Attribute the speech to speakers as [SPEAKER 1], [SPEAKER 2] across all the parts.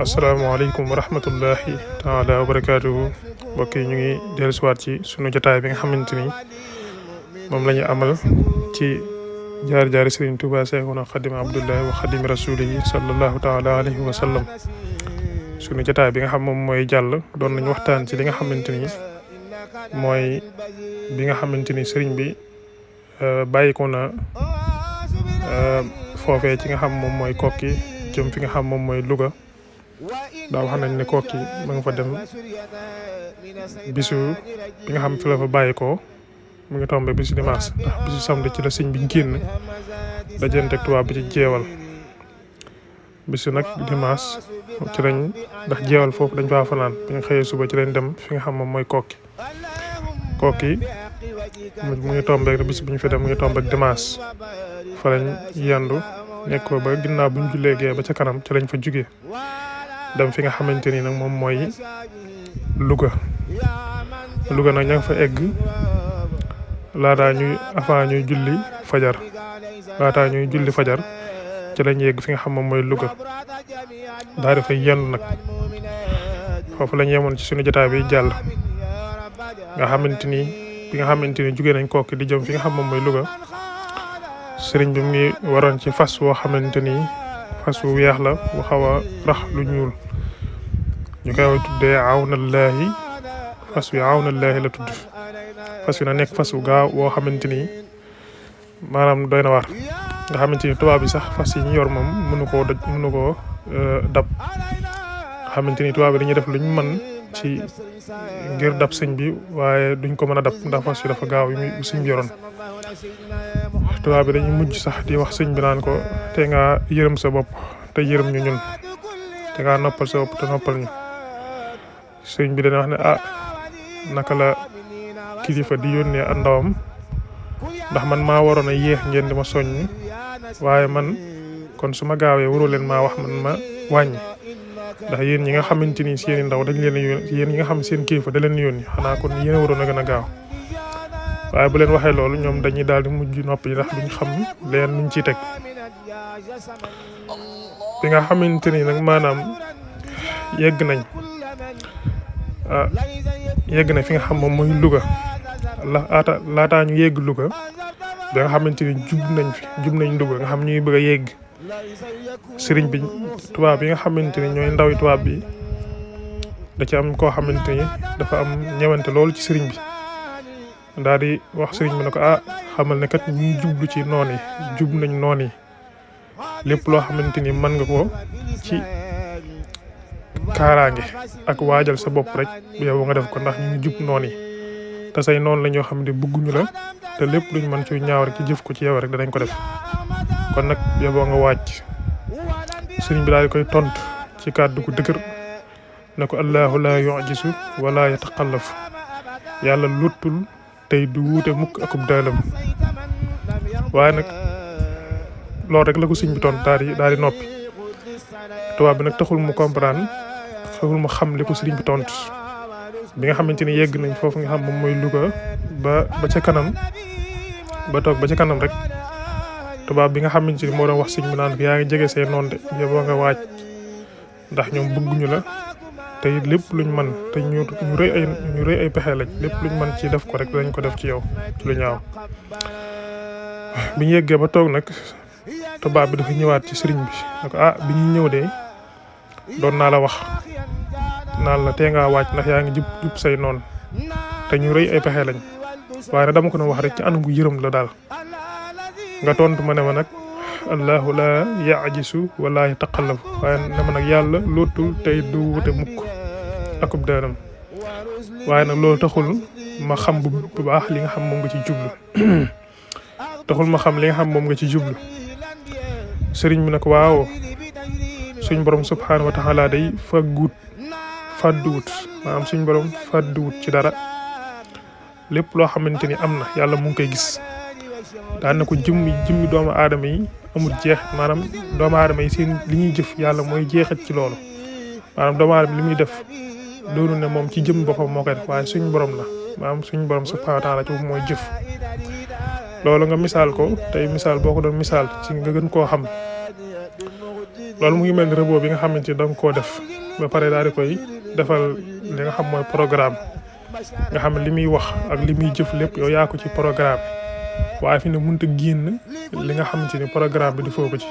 [SPEAKER 1] asalaamaaleykum wa rahmatullahi taala wa barakaatuhu mbokk yi ñu ngi dellusiwaat ci sunu jotaay bi nga xamante ni moom la ñu amal ci jaar-jaari Sëriñ Tuubaa Seexuna Xadim Abdullahi wa Xadim Rasulihi sallallahu taala alayhi wa sallam. sunu jotaay bi nga xam moom mooy jàll doon nañu waxtaan ci li nga xamante ni mooy bi nga xamante ni sëriñ bi bàyyi ko na foofee ci nga xam moom mooy Kokki jëm fi nga xam moom mooy Louga. daa wax nañ ne Kokki ma nga fa dem bisu bi nga xam fi la fa bàyyi ko mu ngi tombé bisu dimanche ndax bisu samedi ci la sëñ bi génn dajanteeg tubaab bi ci jeewal bisu nag dimanche ci lañ ndax jeewal foofu dañ faa fanaan bi nga xëyee suba ci lañ dem fi nga xam moom mooy Kokki mu ngi tombé bis bi ñu fa dem mu ngi tombé dimanche fa lañ yandu nekk ko ba ginnaaw bu ñu jullee gee ba ca kanam ci lañ fa jugee dem fi nga xamante ni nag moom mooy Louga nag ña nga fa egg laataa ñuy julli fajar ci lañ yegg fi nga xam moom mooy Louga daal di fay yendu nag foofu lañ yemoon ci suñu jotaay bi jàll nga xamante ni bi nga xamante ni jugee nañ Kokki di jëm fi nga xam moom mooy Louga sëriñ bi mu ngi waroon ci fas woo xamante ni fas wu weex la bu xaw a rax lu ñuul ñu koy tuddee awnallaahi fas wi awnallaahi la tudd fas wi na nekk fas wu gaaw woo xamante ni maanaam doy na war nga xamante ni tubaab bi sax fas yi ñu yor moom mënu koo dab nga xamante ni tubaab bi dañuy def luñ mën ci ngir dab sëñ bi waaye duñ ko mën a dab ndax fas wi dafa gaaw yi sëñ bi yoroon tubaab bi dañuy mujj sax di wax sëñ bi naan ko te nga yërëm sa bopp te yërëm ñu ñun te nga noppal sa bopp te noppal ñu sëñ bi dana wax ne naka la kilifa di yónnee ak ndawam ndax man maa waroon a yéex ngeen di ma soññ waaye man kon su ma gaawee waroo leen maa wax man ma wàññi ndax yéen ñi nga xamante ni seeni ndaw dañ leen yónni yéen ñi nga xam seen kilifa da leen yónni xanaa kon yéen a waroon a gën a gaaw waaye bu leen waxee loolu ñoom dañuy daal di mujj noppi ndax duñ xam leen nuñ ciy teg bi nga xamante ni nag maanaam yegg na fi nga xam moom mooy Louga laataa ñu yegg Louga bi nga xamante ni jub nañ Louga nga xam ñuy bëgg a yegg sëriñ bi tubaab bi nga xamante ni ñooy ndawi tubaab bi da ci am koo xamante ni dafa am ñewante loolu ci sëriñ bi daal di wax sëriñ bi ne ko xamal ne kat ñuy jublu ci noon yi jub nañ noon yi lépp loo xamante ni mën nga ko ci kaaraange ak waajal sa bopp rek yow nga def ko ndax ñu ngi jub noon yi te say noonu la ñoo xam ne bëgguñu la te lépp luñ mën ci ñaaw rek ci jëf ko ci yow rek danañ ko def kon nag yow nga wàcc sëriñ bi daal di koy tontu ci kàddu gu dëgër ne ko allahu la yu'jisu wala yataqallaf yàlla lottul tey du wuute mukk akub daalam waaye nag loolu rek la ko sëñ bi tontu daal di noppi tubaab bi nag taxul mu comprendre taxul mu xam li ko sëriñ bi tontu bi nga xamante ni yegg nañ foofu nga xam moom mooy Louga ba ca kanam ba toog ba ca kanam rek tubaab bi nga xamante ni moo doon wax sëñ bi naan ko yaa ngi jege see noonu de yow nga waaj ndax ñoom bëgguñu la te it lépp luñ mën te ñu rëy ay pexe lañ lépp luñ mën ci def ko rek dañ ko def ci yow ci lu ñaaw bi ñu yeggee ba toog nag tubaab bi dafa ñëwaat ci sëriñ bi ne ko bi ñuy ñëw de doon naa la wax naan la tee ngaa wàcc ndax yaa ngi jub say noonu te ñu rëy ay pexe lañ waaye nag dama ko doon wax rek ci anam gu yërëm la daal nga tontu ma ne ma nag allahu la ya'jisu wala yataqallaf waaye ne ma nag yàlla lootul tey du wute mukk akub daaram waaye nag loolu taxul ma xam bu baax li nga xam moom nga ci jublu sëriñ bi nag waaw suñ borom subhaanahu wa taala day fàdduwut maanaam suñ borom fàdduwut ci dara lépp loo xamante ni am na yàlla mu ngi koy gis daan na ko jëmmi doomu aadama yi amul jeex maanaam doomu aadama yi seen li ñuy jëf yàlla mooy jeexat ci loolu maanaam doomu aadama li muy def doonu ne moom ci jëm boppam moo koy def waaye suñ borom la maanaam suñ borom subhaanahu wa taala ci mooy jëf loolu nga misaal ko tey misaal boo ko doon misaal ci nga gën koo xam loolu mu ngi mel ni robot bi nga xamante ni da nga koo def ba pare daal di koy defal li nga xam mooy programme nga xam ne li muy wax ak li muy jëf lépp yow yaa ko ci programme waaye fi ne mënut a génn li nga xamante ni programme bi defoo ko ci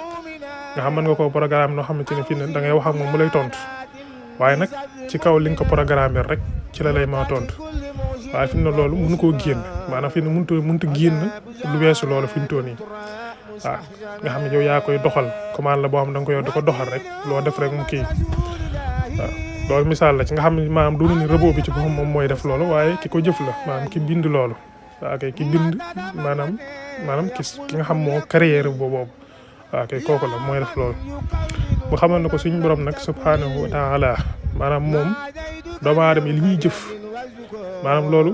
[SPEAKER 1] nga xam mën nga koo programme noo xamante ni fi ne da ngay wax ak moom mu lay tontu waaye nag ci kaw li nga ko programmer rek ci la lay mën a tontu waaye fi ne loolu mënu koo génn maanaam fi ne mënut a génn lu weesu loolu fi mu toll nii waaw nga xam ne yow yaa koy doxal commande la boo xam ne da nga koy di ko doxal rek loo def rek mu kii waaw loolu misaal la ci nga xam ne maanaam du ni robot bi ci boppam moom mooy def loolu waaye ki ko jëf la maanaam ki bind loolu waaw kay ki bind maanaam ki nga xam moo créé robot boobu waaw kay kooku la mooy def loolu bu xamal na ko suñu borom nag subhanahu wa taala maanaam moom doomu aadama yi li ñuy jëf maanaam loolu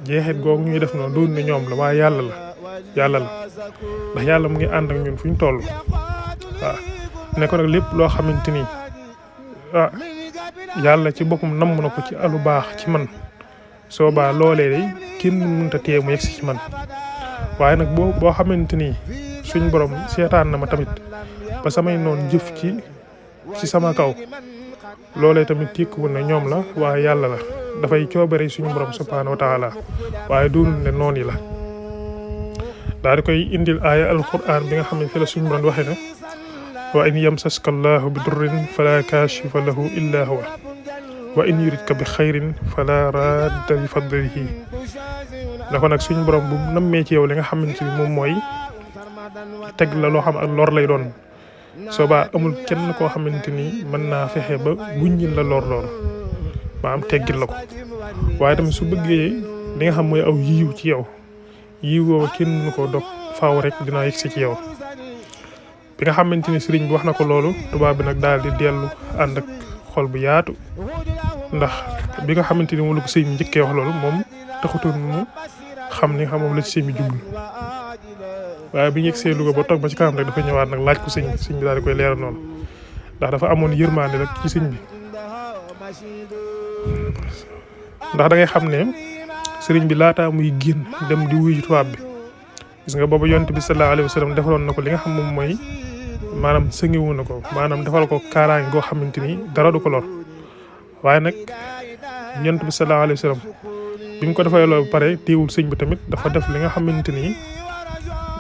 [SPEAKER 1] jeexit googu ñuy def noonu doon ne ñoom la waaye yàlla la ndax yàlla mu ngi ànd ak ñun fu ñu toll waaw ne ko nag lépp loo xamante ni yàlla ci boppam namm na ko ci alu baax ci man soo baa loolee day kenn mënut a tee mu yegsi ci man waaye nag boo xamante ni suñ borom seetaan na ma tamit ba samay noon jëf ci sama kaw loolee tamit tekkiwul ne ñoom la waaye yàlla la dafay coobare suñu borom subhaanahu wa taala waaye doonul ne noon yi la daal di koy indil aaya alquran bi nga xam ne fi la suñu borom waxee ne wa in yamsaska allahu bi durrin fala kashifa lahu illa huwa wa in yuridka bi xayrin fala radda li fadlihi na ko nag suñu borom bu nammee ci yow li nga xamante ni moom mooy teg la loo xam ak lor lay doon soobaa amul kenn koo xamante ni mën naa fexe ba wuññil la lor loolu maanaam teggil la ko waaye tamit su bëggee li nga xam mooy aw yiiw ci yow yiiw woowa kenn mënu koo dog faaw rek dinaa yegsi ci yow bi nga xamante ni sëriñ bi wax na ko loolu tubaab bi nag daal di dellu ànd ak xol bu yaatu ndax bi nga xamante ni moom la ko sëñ bi njëkkee wax loolu moom taxutoon mu xam ni xam moom la ci sëñ bi jublu waaye bi ñu yegsee Louga ba toog ba ci kanam rek dafa ñëwaat nag laaj ko sëñ bi daal di koy leeral noonu ndax dafa amoon yërmande rek ci sëñ bi ndax da ngay xam ne sëriñ bi laataa muy génn dem di wuyu tubaab bi gis nga boobu yonent bi sallallahu alayhi wa sallam defaloon na ko li nga xam moom mooy maanaam sëngiwu na ko maanaam defal ko kaaraange goo xamante ni dara du ko lor waaye nag yonent bi sallallahu alayhi wa sallam bi mu ko defee loolu ba pare teewul sëñ bi tamit dafa def li nga xamante ni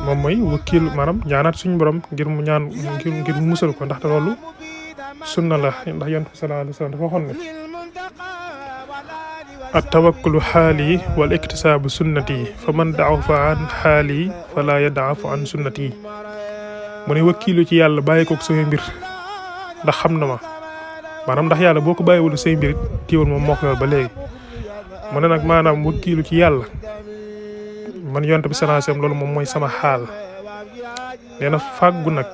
[SPEAKER 1] moom mooy wakiil maanaam ñaanaat suñu borom ngir mu ñaan ngir mu musal ko ndaxte loolu sunna la ndax yonent bi sallallahu alayhi wa sallam dafa waxoon ne at tawakkulu xaali wal iktisaabu sunnati fa man da'afa an xaali fala yad'afu an sunnati mu ne wakkiilu ci yàlla bàyyi koog say mbir ndax xam na ma maanaam ndax yàlla boo ko bàyyiwul say mbir teewul moom moo ko yor ba léegi mu ne nag maanaam wakkiilu ci yàlla man yonent bi sallallahu alayhi wasallam loolu moom mooy sama xaal nee na fàggu nag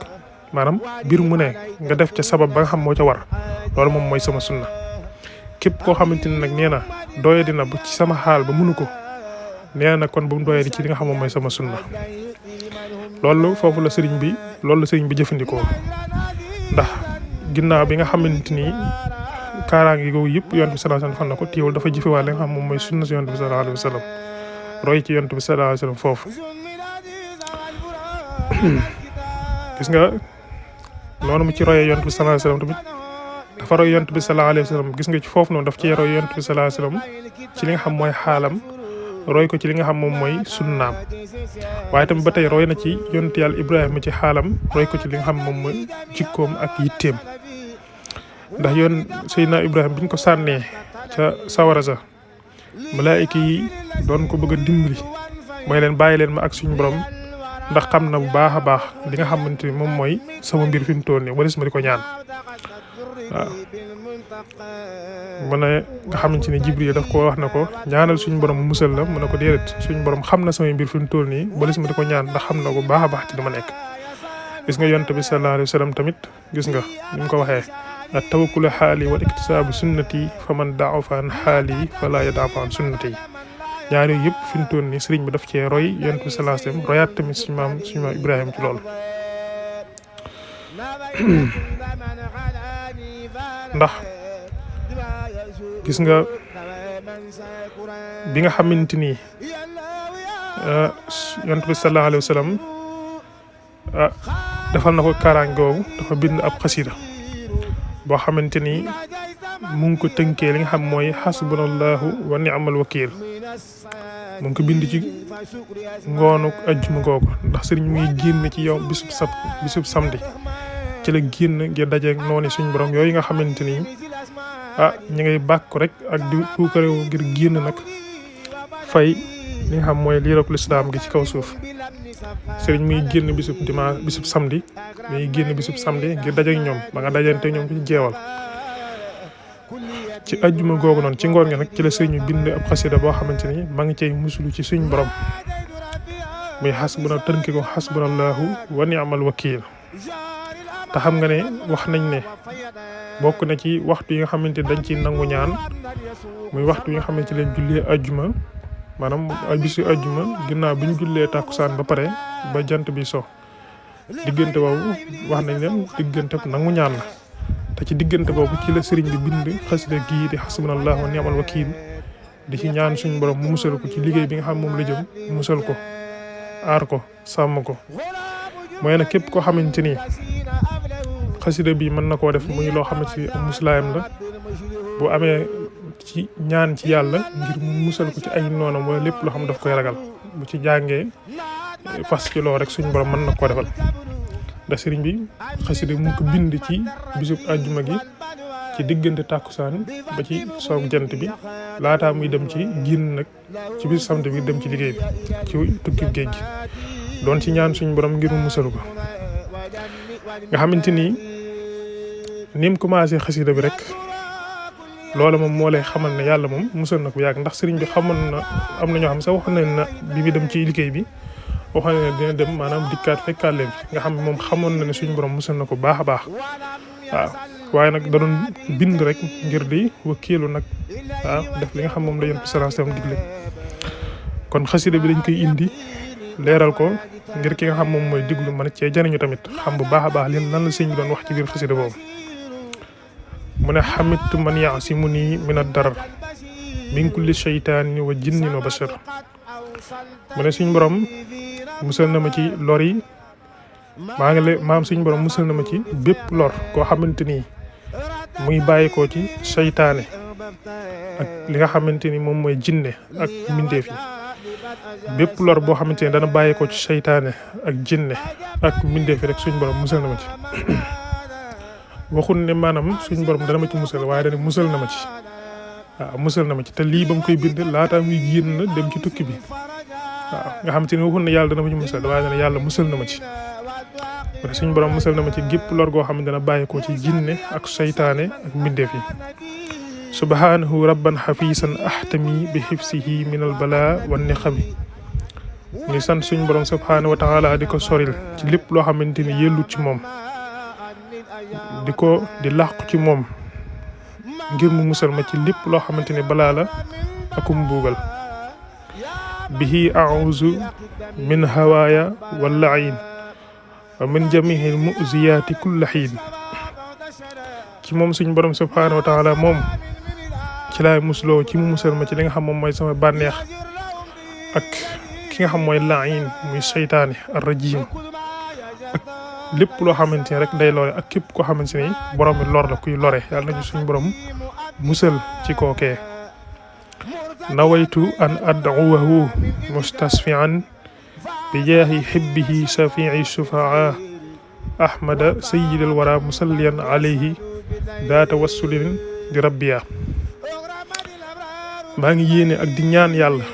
[SPEAKER 1] maanaam mbir mu ne nga def ca sabab ba nga xam moo ca war loolu moom mooy sama sunna képp koo xamante ni nag nee na doye dina bu ci sama xaal ba mënu ko nee na kon bu mu doye di ci li nga xam moom mooy sama sunna loolu foofu la sëriñ bi jëfandikoo ndax ginnaaw bi nga xamante ni kaaraange googu yëpp yonent bi sallallahu alayhi wasallam fan na ko teewul dafa jëfewaat li nga xam moom mooy sunna si yonent bi sallallahu alayhi wasallam roy ci yonent bi sallallahu alayhi wasallam foofu gis nga noonu mu ci royee yonent bi sallallahu alayhi wasallam tamit dafa roy yonent bi sallallahu alayhi wasallam gis nga ci foofu noonu daf ci roy yonent bi sallallahu alayhi wasallam ci li nga xam mooy xaalam roy ko ci li nga xam moom mooy sunnaam waaye tamit ba tey roy na ci yonent yàlla Ibrahima ci xaalam roy ko ci li nga xam moom mooy jikkoom ak yitteem ndax yoon Seydina Ibrahima bi ñu ko sànnee ca sawara sa malaayika yi doon ko bëgg a dimbali mooy leen bàyyi leen ma ak suñu borom ndax xam na bu baax a baax li nga xamante ni moom mooy sama mbir fi mu toll nii wala ma di ko ñaan waaw mu ne nga xamante ni Jibril daf ko wax na ko ñaanal suñu borom mu musal la mu ne ko déedéet suñu borom xam na samay mbir fi mu toll nii wala ma di ko ñaan ndax xam na ko baax a baax ci li ma nekk. gis nga yonent bi sallallahu alayhi wa sallam tamit gis nga ni mu ko waxee at tawakkulu xaali wal iktisaabu sunnati fa man da'afa an xaali fala yad'afu an sunnati ñaar yooyu yëpp fi mu toll nii sëriñ bi daf cee roy yonent bi sallallahu alayhi wa sallam royaat tamit suñu maam Ibrahima ci loolu ndax gis nga bi nga xamante ni yonent bi sallallahu alayhi wa sallam defal na ko kaaraange googu dafa bind ab xasida boo xamante ni mu ngi ko tënkee li nga xam mooy xasbunallahu wa ni'mal wakiil mu ngi ko bind ci ngoonu ajjuma googu ndax sëriñ muy génn ci yow bisub samedi ci la génn ngir dajeeg noonu suñ borom yooyu nga xamante ni ñu ngay bàkku rek ak di puukarewu ngir génn nag fay li nga xam mooy liiroog lislaam gi ci kaw suuf sëriñ muy génn bisub samedi muy génn bisub samedi ngir dajeeg ñoom ba nga dajante ñoom ci jeewal ci ajjuma googu noonu ci ngoon nga nag ci la sëriñ bind ab xasida boo xamante ni ma ngi cay musulu ci suñ borom muy tënki ko xasbunallahu wa ni'mal wakiil te xam nga ne wax nañ ne bokk na ci waxtu yi nga xamante dañ ci nangu ñaan muy waxtu yi nga xamante leen jullee ajjuma maanaam bisu ajjuma ginnaaw bi ñu jullee tàkkusaan ba pare ba jant bi so diggante boobu wax nañ leen diggante nangu ñaan la te ci diggante boobu ci la sëriñ bi bind xasida gii di xasbunallahu wa ni'mal wakiil di ci ñaan suñu borom mu musal ko ci liggéey bi nga xam moom la jëm musal ko aar ko sàmm ko mooy nag képp koo xamante ni xasida bi mën na koo def muy loo xamante ni am muslaayam la bu amee ci ñaan ci yàlla ngir mu musal ko ci ay noonam wala lépp loo xam daf koy ragal bu ci jàngee fas ci loo rek suñu borom mën na koo defal da sëriñ bi xasida mu ko bind ci bisub àjjuma gi ci diggante tàkkusaan ba ci soog jant bi laataa muy dem ci génn nag ci biir samedi bi dem ci liggéey bi ci tukki géej gi doon ci ñaan suñu borom ngir mu musal ko nga xamante ni mu commencé xasida bi rek loola moom moo lay xamal ne yàlla moom musal na ko yàgg ndax sëriñ bi xamoon na am na ñoo xam sax wax nañ na bi mu dem ci liggéey bi waxoon na ne dina dem maanaam dikkaat fekkaat leen fi nga xam ne moom xamoon na ne suñu borom musal na ko baax a baax waaw waaye nag da doon bind rek ngir di wakiilu nag waaw def li nga xam moom la yonent bi sallallahu alayhi wasallam digle kon xasida bi dañ koy indi leeral ko ngir ki nga xam moom mooy diglu mën cee jariñu tamit xam bu baax a baax leen lan la sëñ bi doon wax ci biir xasida boobu mu ne xamitu man yaasimuni min ad-darar min kulli shaytaanin wa jinnin wa bashar mu ne suñ borom musal na ma ci lor yi maam suñ borom musal na ma ci bépp lor koo xamante ni muy bàyyi ko ci seytaane ak li nga xamante ni moom mooy jinne ak mbindeef yi bépp lor boo xamante ni dana bàyyi ko ci seytaane ak jinne ak mbindeef yi rek suñ borom musal na ma ci waxul ne maanaam suñ borom dana ma ci musal waaye dana musal na ma ci waaw musal na ma ci te lii ba mu koy bind laataa muy génn dem ci tukki bi waaw nga xamante ni waxul ne yàlla dana ma ci musal waaye dana yàlla musal na ma ci wala suñ borom musal na ma ci gépp lor goo xam ne dana bàyyi ko ci jinne ak seytaane ak mbindeef yi subhanahu rabban xafiisan ahtami bi xifsihi min al bala wa niqami ngi sant suñ borom subhanahu wa taala di ko soril ci lépp loo xamante ni yellut ci moom di làqu ci moom ngir mu musal ma ci lépp loo xamante ni balaa la akum mbuugal bihi a'uzu min hawaaya wa layin wa min jamihil mu'ziyaati kulla xiin ci moom suñ borom subhanahu wa taala moom ci laay musloo ci mu musal ma ci li nga xam moom mooy sama bànneex ak ki nga xam mooy layin muy seytaane ar rajim ak lépp loo xamante ni rek day lore ak képp koo xamante ni borom bi lor la kuy lore yàlla nañu suñu borom musal ci kookee nawaytu an ad'uwahu mustasfi'an bi jaahi hibbihi shafi'i shufaa ahmada sayyidil wara musalliyan alayhi daa tawassulin di rabbiya maa ngi yéene ak di ñaan yàlla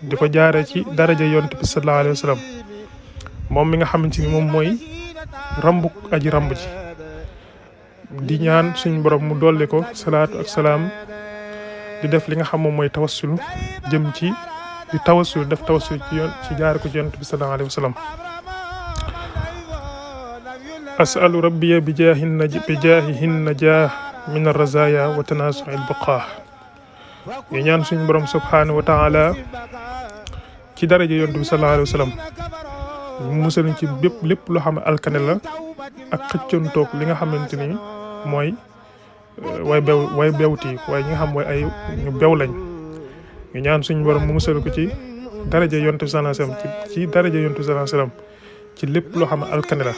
[SPEAKER 1] di ko jaare ci daraja yonent bi sallallahu alayhi wa sallam moom mi nga xamante ni moom mooy rambu aji ramb ji di ñaan suñ borom mu dolli ko salaatu ak salaam di def li nga xam moom mooy tawassul jëm ci di tawassul def tawassul ci jaare ko ci yonent bi sallallahu alayhi wa sallam asalu rabbiya bi jaahihin najah min arrazaya wa tanasu'il buqa ñu ñaan suñ borom subhanahu wa taala ci daraja yonent bi sallallahu alayhi wa sallam mu musal ci bépp lépp loo xam ne alkane la ak xëccantoog li nga xamante ni mooy way bewti waaye ñi nga xam mooy ay ñu bew lañ ñu ñaan suñu borom mu musal ko ci daraja yonent bi sallallahu alayhi wasallam ci daraja yonent bi sallallahu alayhi wasallam ci lépp loo xam ne alkane la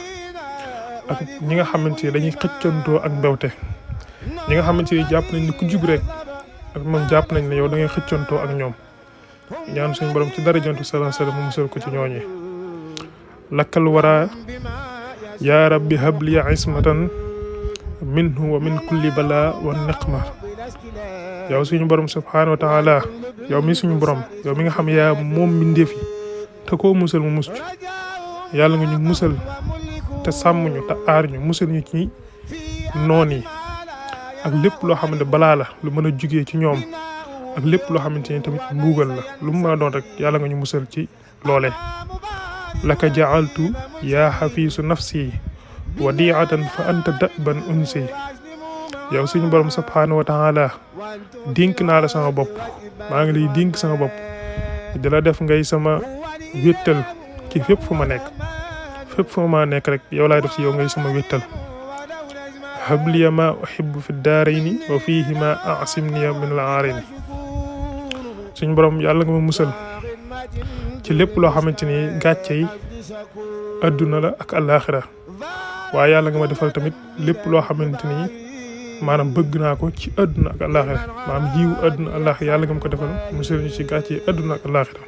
[SPEAKER 1] ak ñi nga xamante ni dañuy xëccantoo ak mbewte ñi nga xamante ni jàpp nañ ni ku jub rek ak moom jàpp nañ ne yow da ngay xëccantoo ak ñoom ñaan suñu borom ci dara jontu sallallahu alayhi wasallam mu musal ko ci ñooñi lakkal wara ya rabbi habli ismatan minhu wa min kulli bala wa niqma yow suñu borom subhanahu wa ta'ala yow mi suñu borom yow mi nga xam yaa moom mbindeef yi te koo musal mu mus ci yàlla nga ñu musal te sàmm ñu te aar ñu musal ñu ci noon yi ak lépp loo xamante balaa la lu mën a jugee ci ñoom ak lépp loo xamante ni tamit mbuugal la lu mu mën a doon rek yàlla nga ñu musal ci loolee laka ja'altu yaa xafiisu nafsi wadi'atan fa anta da'ban unsi yow suñu borom subhanahu wa ta'ala dénk naa la sama bopp maa ngi lay dénk sama bopp di la def ngay sama wéttal ci fépp fu ma nekk rek yow laay def ci yow ngay sama wéttal habliya ma uhibbu fi daarayni wa fiihima a'simniya min al-aarayni suñu borom yàlla nga ma musal ci lépp loo xamante ni gàcce yi adduna la ak àllaaxira waaye yàlla nga ma defal tamit lépp loo xamante ni maanaam bëgg naa ko ci adduna ak àllaaxira maanaam jiwu adduna àllaaxira yàlla nga ma ko defal musal ñu ci gàcce yi adduna ak àllaaxira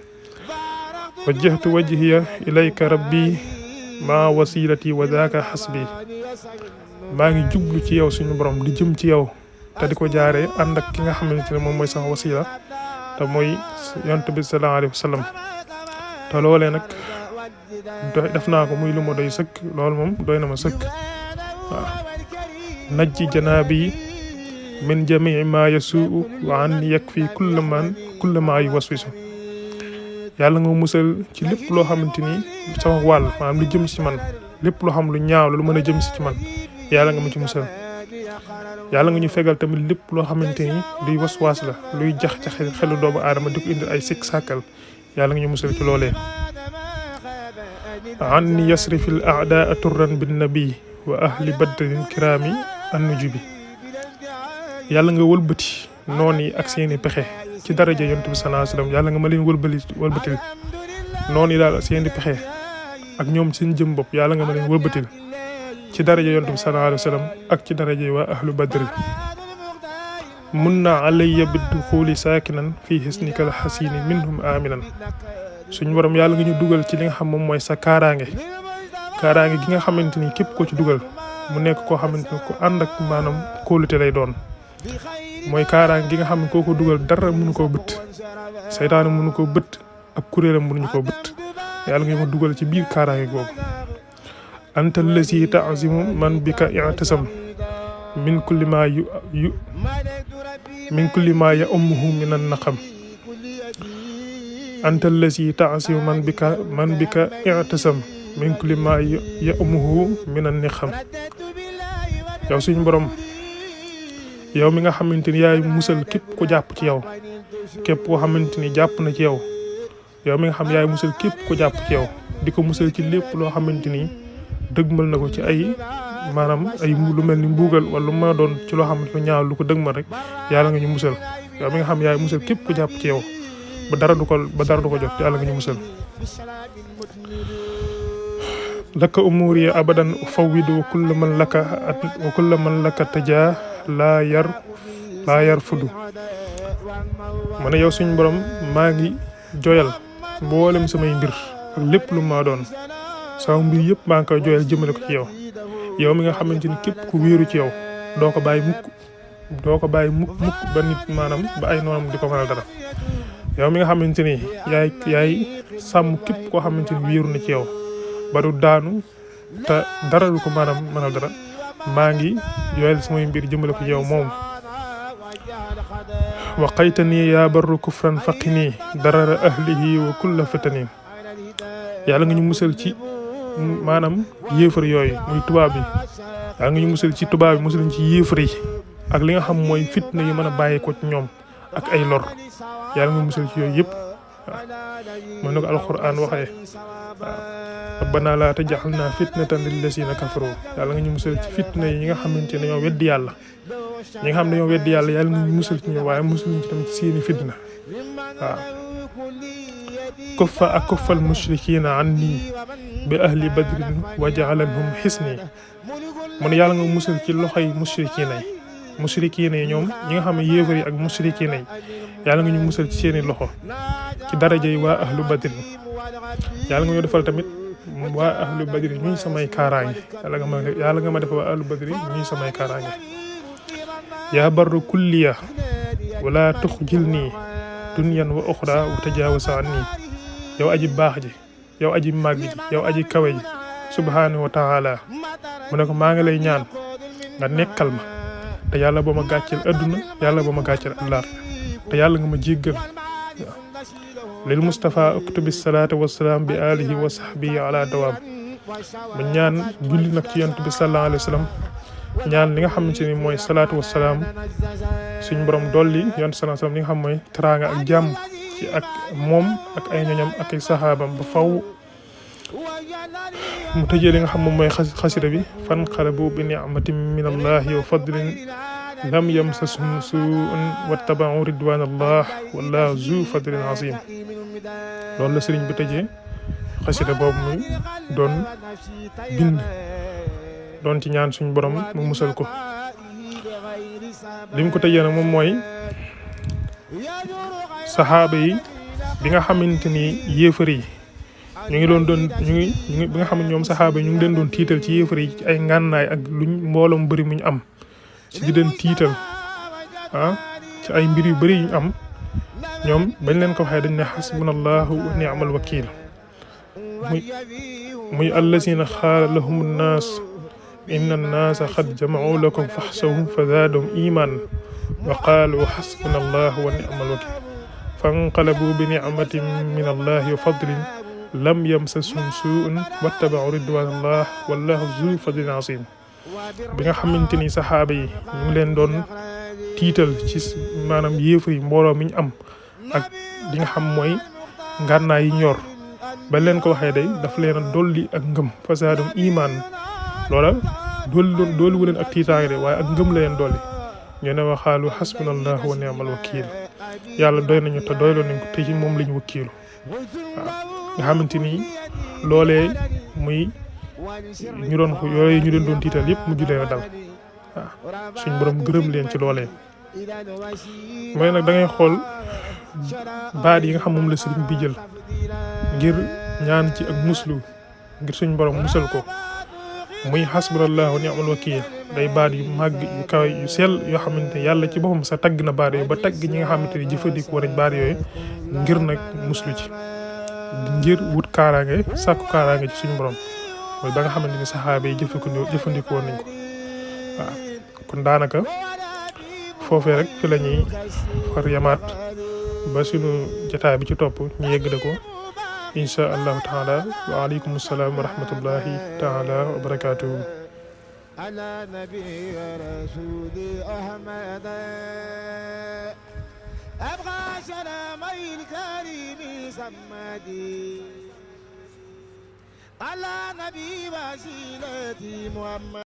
[SPEAKER 1] wajjahtu wajhiya ilayka rabbi ma wasilati wa daaka hasbi maa ngi jublu ci yow suñu borom di jëm ci yow te di ko jaaree ànd ak ki nga xamante ne moom mooy sama wasila te mooy yonent bi sallallahu alayhi wa sallam te loolee nag def naa ko muy lu ma doy sëkk loolu moom doy na ma sëkk waaw najji janaabi min jamii ma yasuu wa an yakfi kulla ma yuwaswisu yàlla nga musal ci lépp loo xamante ni sama wàll maanaam lu jëm si man lépp loo xam lu ñaaw la lu mën a jëm si ci man yàlla nga ma ci musal yàlla nga ñu fegal tamit lépp loo xamante ni luy waswaas la luy jax-jaxe xelu doomu aadama di ko indi ay sikk sàkkal yàlla nga ñu musal ci loolee anni yasrifil a'daa turran bin nabi wa ahli badrin kirami annujubi yàlla nga wëlbati noon yi ak seeni pexe ci daraja yonent bi sallallahu alayhi wasallam yàlla nga ma leen wëlbatil noon yi daal seeni pexe ak ñoom seen jëm bopp yàlla nga ma leen wëlbatil ci daraja yonent bi sallallahu alayhi wasallam ak ci daraja waa ahlu badri munna alayya bidduxuuli saakinan fii hisnikal xasini minhum aminan suñu borom yàlla nga ñu dugal ci li nga xam moom mooy sa kaaraange gi nga xamante ni képp ko ci dugal mu nekk koo xamante ni ko ànd ak maanaam kóolute lay doon mooy kaaraange gi nga xam ne koo ko dugal dara mënu koo bëtt seytaane mënu koo bëtt ak kuréelam mënuñu koo bëtt yàlla nga ma dugal ci biir kaaraange googu anta allazi ta'zimu man bika i'tasam min kulli ma ya'ummuhu min an-naqam anta allazi ta'zimu man bika i'tasam min kulli ma ya'ummuhu min an-naqam yow suñu borom yow mi nga xamante ni yaay musal képp ko jàpp ci yow képp koo xamante ni jàpp na ci yow yow mi nga xam yaay musal képp ko jàpp ci yow di ko musal ci lépp loo xamante ni dëgmal na ko ci ay maanaam ay lu mel ni mbuugal wala lu ma doon ci loo xam ne lu ñaaw lu ko dëgmal rek yàlla nga ñu musal yow mi nga xam yaay musal képp ko jàpp ci yow ba dara du ko jot yàlla nga ñu musal laka umuri abadan ufawwidu wa kullu man laka taja laa yar fudu ma ne yow suñu borom maa ngi joyal mboolem samay mbir ak lépp lu ma doon sama mbir yëpp maa ngi koy joyal jëmale ko ci yow mi nga xamante ni képp ku wéeru ci yow doo ko bàyyi mukk ba nit maanaam ba ay noonam di ko mënal dara yow mi nga xamante ni yaay sàmm képp koo xamante ni wéeru na ci yow ba du daanu te dara du ko maanaam mënal dara maa ngi joyal samay mbir jëmale ko ci yow moom waqaytani yaa barru kufran faqini darara ahlihi wa kulla fatanin yàlla nga ñu musal ci maanaam yéefar yooyu muy tubaab bi yàlla nga ñu musal ci tubaab bi musal ci yéefar yi ak li nga xam mooy fitna yi mën a bàyyi ko ci ñoom ak ay lor yàlla nga musal ci yooyu yëpp waaw mën na ko alquran waxee waaw rabbana laa taj'alna fitnatan lillazina kafaru yàlla nga ñu musal ci fitna yi ñi nga xamante ne ñoo weddi yàlla ñi nga xam ne ñoo weddi yàlla yàlla nga ñu musal ci ñoom waaye musal ñu ci tamit ci seeni fitna waaw kuffa akuffal mushrikiina anni bi ahli badrin waj'alhum hisni mu ne yàlla nga musal ci loxoy mushrikiina yi ñoom ñi nga xam ne yéefar yi ak mushrikiina yi yàlla nga ñu musal ci seeni loxo ci daraja yi waa ahlu badrin yàlla nga ñu defal tamit waa ahlu badri ñuy samay kaaraange yàlla nga ma def waa ahlu badri ñuy samay kaaraange yaa barru kulliya wala tuxjilni dunyan wa uxra wa tajaawasa anni yow aji baax ji yow aji màgg ji yow aji kawe ji subhanahu wa taala mu ne ko maa ngi lay ñaan nga nekkal ma te yàlla ba ma gàcceel adduna yàlla ba ma gàcceel àllaar te yàlla nga ma jéggal lil Mustafa uktubi salaatu wasalaam bi alihi wa sahbihi ala dawaam mu ñaan julli nag ci yonent bi sallallahu alayhi wa sallam ñaan li nga xamante ni mooy salaatu wasalaam suñ borom dolli yonent sallallahu alayhi wa sallam li nga xam mooy teraanga ak jàmm ci ak moom ak ay ñoñam ak ay saxaabam ba faw mu tëjee li nga xam moom mooy xasida bi fan xalabu bi ni'matin min allahi wa fadlin lam yamsashum su'un wattaba'u ridwanallah wallahu zu fadlin azim loolu la sëriñ bi tëjee xasida boobu muy doon bind doon ci ñaan suñu borom mu musal ko li mu ko tëjee nag moom mooy saxaaba yi bi nga xamante ni yéefar yi ñu ngi bi nga xam ne ñoom saxaaba yi ñu ngi leen doon tiital ci yéefar yi ci ay ngànnaay ak luñ mbooloom bëri muñ am ci di leen tiital ci ay mbir yu bëri yuñ am ñoom bañ leen ko waxee dañ ne xasbunallahu wa ni'mal wakiil muy allazina xaala lahum nnaas inna annaasa xad jama'u lakum faxsawhum fa zaadahum iimaan wa qaalu xasbunallahu wa ni'mal wakiil fanqalabu bi ni'matin min allahi wa fadlin lam yamsashum su'un wattaba'u ridwanallah wallahu zu fadlin azim bi nga xamante ni saxaaba yi ñu ngi leen doon tiital ci maanaam yéefar yi mbooloo mi ñu am ak li nga xam mooy ngànnaay yi ñor ba leen ko waxee day daf leen a dolli ak ngëm fasaadum imaan loola dolli wu leen ak tiitaange de waaye ak ngëm la leen dolli ñu ne waxaalu xasbunallahu wa ni'mal wakiil yàlla doy nañu te doyloo nañ ko te ci moom lañu wakkiilu waaw nga xamante ni loolee muy ñu doon yooyu ñu leen doon tiital yëpp mujj leen a dal waaw suñ borom gërëm leen ci loolee mooy nag da ngay xool baat yi nga xam moom la sëriñ bi jël ngir ñaan ci ak muslu ngir suñ borom musal ko muy xasbunallahu wa ni'mal wakiil day baat yu màgg yu kawe yu sell yoo xamante ne yàlla ci boppam sa tagg na baat yooyu ba tagg ñi nga xamante ne jëfandikoo nañ baat yooyu ngir nag muslu ci ngir wut kaaraange sàkku kaaraange ci suñu borom mooy ba nga xamante ni saxaaba yi jëfandikoo nañ ko waaw kon daanaka foofee rek fi la ñuy far yamaat ba suñu jotaay bi ci topp ñu yeggale ko insha allahu taala wa aleykum salaam wa rahmatullahi taala wa barakatuhu ala nabi rasuli ahmad abqa salamay الكريم سمدي على نبي وسيلتي محمد